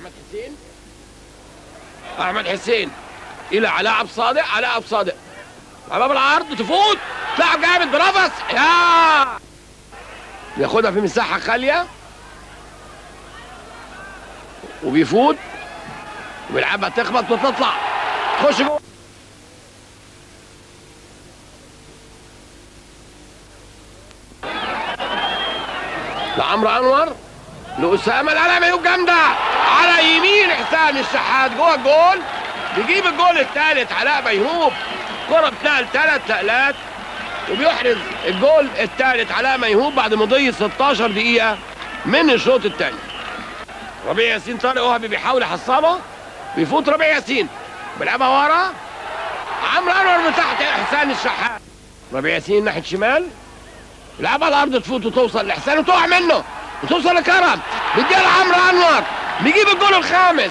احمد حسين. احمد حسين الى علاء عبد الصادق. علاء عبد الصادق امام العرض تفوت، تلعب جامد برافس يا بياخدها في مساحه خاليه وبيفوت وبيلعبها تخبط وتطلع تخش جوه. لعمرو انور لاسامه العلامه ميوب جامده على يمين حسام الشحات جوه الجول، بيجيب الجول الثالث علاء ميهوب. كره بتنقل 3 نقلات وبيحرز الجول الثالث علاء ميهوب بعد مضي 16 دقيقه من الشوط الثاني. ربيع ياسين طارق وهبي بيحاول يحصلها، بيفوت ربيع ياسين بيلعبها ورا عمرو انور من تحت حسام الشحات. ربيع ياسين ناحيه شمال يلعبها على الارض تفوت وتوصل لحسام وتقع منه وتوصل لكرم، بيديها لعمرو انور بيجيب الجول الخامس.